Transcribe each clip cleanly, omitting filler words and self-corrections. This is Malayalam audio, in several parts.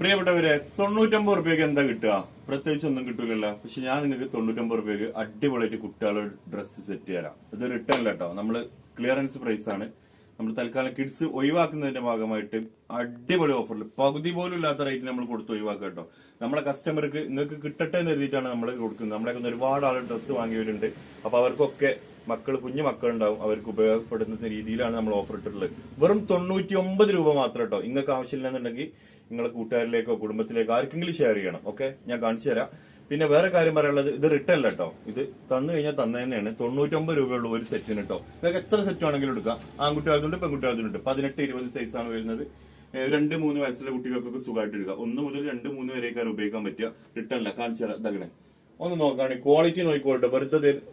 പ്രിയപ്പെട്ടവരെ, 99 റുപ്യക്ക് എന്താ കിട്ടുക? പ്രത്യേകിച്ച് ഒന്നും കിട്ടൂലല്ലോ. പക്ഷെ ഞാൻ നിങ്ങൾക്ക് 99 റുപ്യക്ക് അടിപൊളിയായിട്ട് കുട്ടികളുടെ ഡ്രസ്സ് സെറ്റ് ചെയ്യാം. ഇത് റിട്ടേൺ അല്ല കേട്ടോ, നമ്മള് ക്ലിയറൻസ് പ്രൈസ് ആണ്. നമ്മൾ തൽക്കാലം കിഡ്സ് ഒഴിവാക്കുന്നതിന്റെ ഭാഗമായിട്ട് അടിപൊളി ഓഫറിൽ പകുതി പോലും ഇല്ലാത്ത റേറ്റിന് നമ്മൾ കൊടുത്ത് ഒഴിവാക്കുക കേട്ടോ. നമ്മളെ കസ്റ്റമർക്ക് നിങ്ങൾക്ക് കിട്ടട്ടെ എന്ന് കരുതിയിട്ടാണ് നമ്മൾ കൊടുക്കുന്നത്. നമ്മളെ ഒരുപാട് ആൾ ഡ്രസ്സ് വാങ്ങിയവരുണ്ട്. അപ്പൊ അവർക്കൊക്കെ കുഞ്ഞു മക്കളുണ്ടാവും, അവർക്ക് ഉപയോഗപ്പെടുന്ന രീതിയിലാണ് നമ്മൾ ഓഫർ ഇട്ടിട്ടുള്ളത്. വെറും 99 രൂപ മാത്രം കേട്ടോ. നിങ്ങൾക്ക് ആവശ്യമില്ലെന്നുണ്ടെങ്കിൽ നിങ്ങളെ കൂട്ടുകാരിലേക്കോ കുടുംബത്തിലേക്കോ ആർക്കെങ്കിലും ഷെയർ ചെയ്യണം. ഓക്കെ, ഞാൻ കാണിച്ചു തരാം. പിന്നെ വേറെ കാര്യം പറയാനുള്ളത്, ഇത് റിട്ടേൺ അല്ല കേട്ടോ. ഇത് തന്നു കഴിഞ്ഞാൽ തന്നെ തന്നെയാണ്. 99 രൂപയുള്ള ഒരു സെറ്റിന് കേട്ടോ. നിങ്ങൾക്ക് എത്ര സെറ്റ് ആണെങ്കിലും എടുക്കാം. ആൺകുട്ടികൾക്കുണ്ട്, പെൺകുട്ടികൾക്കുണ്ട്. 18-20 സൈസാണ് വരുന്നത്. 2-3 വയസ്സുള്ള കുട്ടികൾക്കൊക്കെ സുഖമായിട്ട് എടുക്കാം. 1 മുതൽ 2-3 വരെയൊക്കെ ഉപയോഗിക്കാൻ പറ്റുക. റിട്ടേൺ അല്ല. കാണിച്ചു തരാം. ഇതങ്ങനെ ഒന്ന് നോക്കുകയാണെങ്കിൽ ക്വാളിറ്റി നോക്കിക്കോട്ടെ.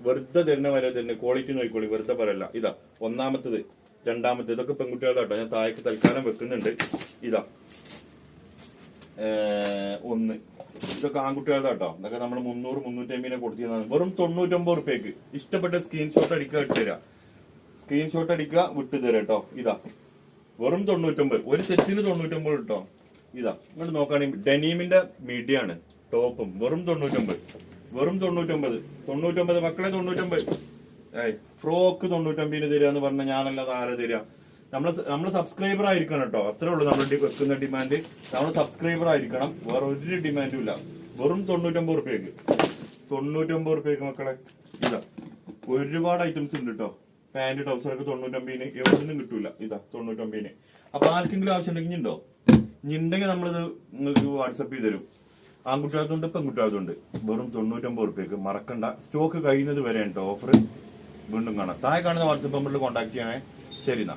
വെറുതെ തരുന്ന വരെ തന്നെ ക്വാളിറ്റി നോക്കിക്കോളി. വെറുതെ പറയല്ല. ഇതാ ഒന്നാമത്തത്, രണ്ടാമത്തെ ഇതൊക്കെ പെൺകുട്ടികളുടെ കേട്ടോ. ഞാൻ താഴേക്ക് തൽക്കാലം വെക്കുന്നുണ്ട്. ഇതാ 1. ഇതൊക്കെ ആൺകുട്ടികളുടെ കേട്ടോ. ഇതൊക്കെ നമ്മൾ 300-350 കൊടുത്തിരുന്നതാണ്. വെറും 99 റുപ്യക്ക് ഇഷ്ടപ്പെട്ട സ്ക്രീൻഷോട്ട് അടിക്കുക, ഇട്ടുതരാം. സ്ക്രീൻഷോട്ട് അടിക്കുക, വിട്ടുതരാം കേട്ടോ. ഇതാ വെറും 99. ഒരു സെറ്റിന് 99 കേട്ടോ. ഇതാ ഇങ്ങോട്ട് നോക്കുകയാണെങ്കിൽ ഡെനീമിന്റെ മീഡിയാണ് ടോപ്പും. വെറും 99. വെറും 99 മക്കളെ 99. ഫ്രോക്ക് 99 തരിക എന്ന് പറഞ്ഞാൽ ഞാനല്ലാതെ ആരെ തരിക? നമ്മള് സബ്സ്ക്രൈബർ ആയിരിക്കണം കേട്ടോ. അത്രേ ഉള്ളൂ നമ്മൾ വെക്കുന്ന ഡിമാൻഡ്. നമ്മൾ സബ്സ്ക്രൈബർ ആയിരിക്കണം, വേറെ ഒരു ഡിമാൻഡും ഇല്ല. വെറും 99 റുപ്യക്ക് 99 റുപ്യക്ക് മക്കളെ. ഇതാ ഒരുപാട് ഐറ്റംസ് ഉണ്ട് കേട്ടോ. പാന്റ് ടോപ്സറൊക്കെ 99 എവിടെയൊന്നും കിട്ടൂല. ഇതാ 99. അപ്പൊ ആർക്കെങ്കിലും ആവശ്യം ഉണ്ടെങ്കിൽ ഉണ്ടോ? ഉണ്ടെങ്കിൽ നമ്മളിത് നിങ്ങൾക്ക് വാട്സപ്പ് ചെയ്ത് തരും. ആൺകുട്ടികൾക്കുണ്ട്, പെൺകുട്ടികൾക്കുണ്ട്. വെറും 99 റുപ്യക്ക്. മറക്കണ്ട, സ്റ്റോക്ക് കഴിയുന്നത് വരെ കേട്ടോ ഓഫർ. വീണ്ടും കാണാം. താഴെ കാണുന്ന വാട്സപ്പ് നമ്പറിൽ കോൺടാക്ട് ചെയ്യണേ. ശരി എന്നാ.